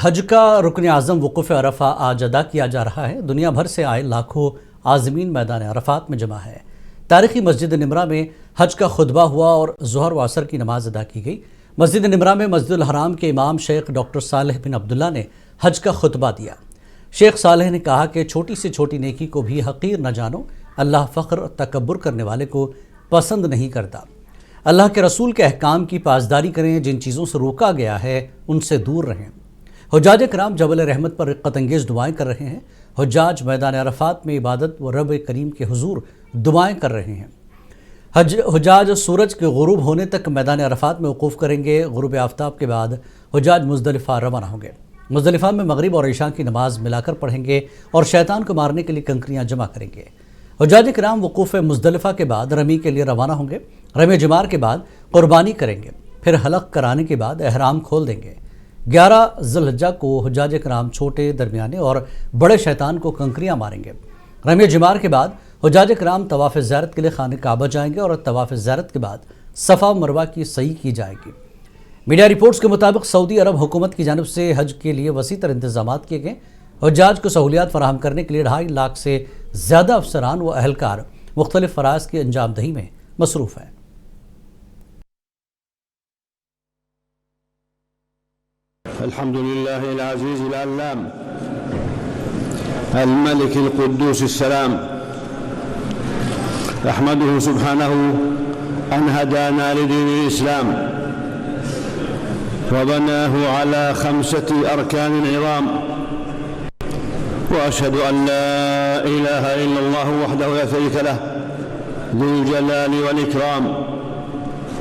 حج کا رکن اعظم وقوف عرفہ آج ادا کیا جا رہا ہے۔ دنیا بھر سے آئے لاکھوں عازمین میدان عرفات میں جمع ہے۔ تاریخی مسجد نمرہ میں حج کا خطبہ ہوا اور ظہر و عصر کی نماز ادا کی گئی۔ مسجد نمرہ میں مسجد الحرام کے امام شیخ ڈاکٹر صالح بن عبداللہ نے حج کا خطبہ دیا۔ شیخ صالح نے کہا کہ چھوٹی سے چھوٹی نیکی کو بھی حقیر نہ جانو، اللہ فخر تکبر کرنے والے کو پسند نہیں کرتا۔ اللہ کے رسول کے احکام کی پاسداری کریں، جن چیزوں سے روکا گیا ہے ان سے دور رہیں۔ حجاج کرام جبل رحمت پر رقت انگیز دعائیں کر رہے ہیں۔ حجاج میدان عرفات میں عبادت و رب کریم کے حضور دعائیں کر رہے ہیں۔ حجاج سورج کے غروب ہونے تک میدان عرفات میں وقوف کریں گے۔ غروب آفتاب کے بعد حجاج مزدلفہ روانہ ہوں گے۔ مزدلفہ میں مغرب اور عشاء کی نماز ملا کر پڑھیں گے اور شیطان کو مارنے کے لیے کنکریاں جمع کریں گے۔ حجاج کرام وقوف مزدلفہ کے بعد رمی کے لیے روانہ ہوں گے۔ رمی جمار کے بعد قربانی کریں گے، پھر حلق کرانے کے بعد احرام کھول دیں گے۔ 11 ذی الحجہ کو حجاج کرام چھوٹے، درمیانے اور بڑے شیطان کو کنکریاں ماریں گے۔ رمی جمار کے بعد حجاج کرام طواف زیارت کے لیے خانہ کعبہ جائیں گے اور طواف زیارت کے بعد صفا و مروہ کی سعی کی جائے گی۔ میڈیا رپورٹس کے مطابق سعودی عرب حکومت کی جانب سے حج کے لیے وسیع تر انتظامات کیے گئے۔ حجاج کو سہولیات فراہم کرنے کے لیے 2.5 لاکھ سے زیادہ افسران و اہلکار مختلف فرائض کی انجام دہی میں مصروف ہیں۔ الحمد لله العزيز العلام الملك القدوس السلام، أحمده سبحانه أن هدانا لدين الإسلام وبناه على 5 أركان عظام، وأشهد أن لا إله إلا الله وحده لا شريك له ذو الجلال والإكرام،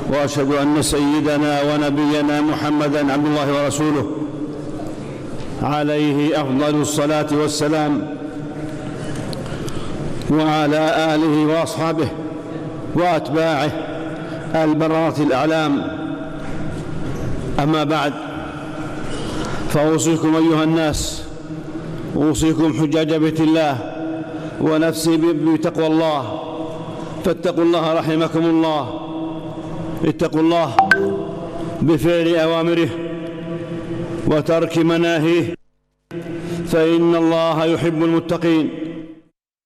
وأشهد أن سيدنا ونبينا محمدًا عبد الله ورسوله عليه أفضل الصلاة والسلام، وعلى آله وأصحابه وأتباعه البررة الأعلام. أما بعد، فأوصيكم أيها الناس، أوصيكم حجاج بيت الله ونفسي بتقوى الله، فاتقوا الله رحمكم الله. اتقوا الله بفعل أوامره وترك مناهيه، فإن الله يحب المتقين.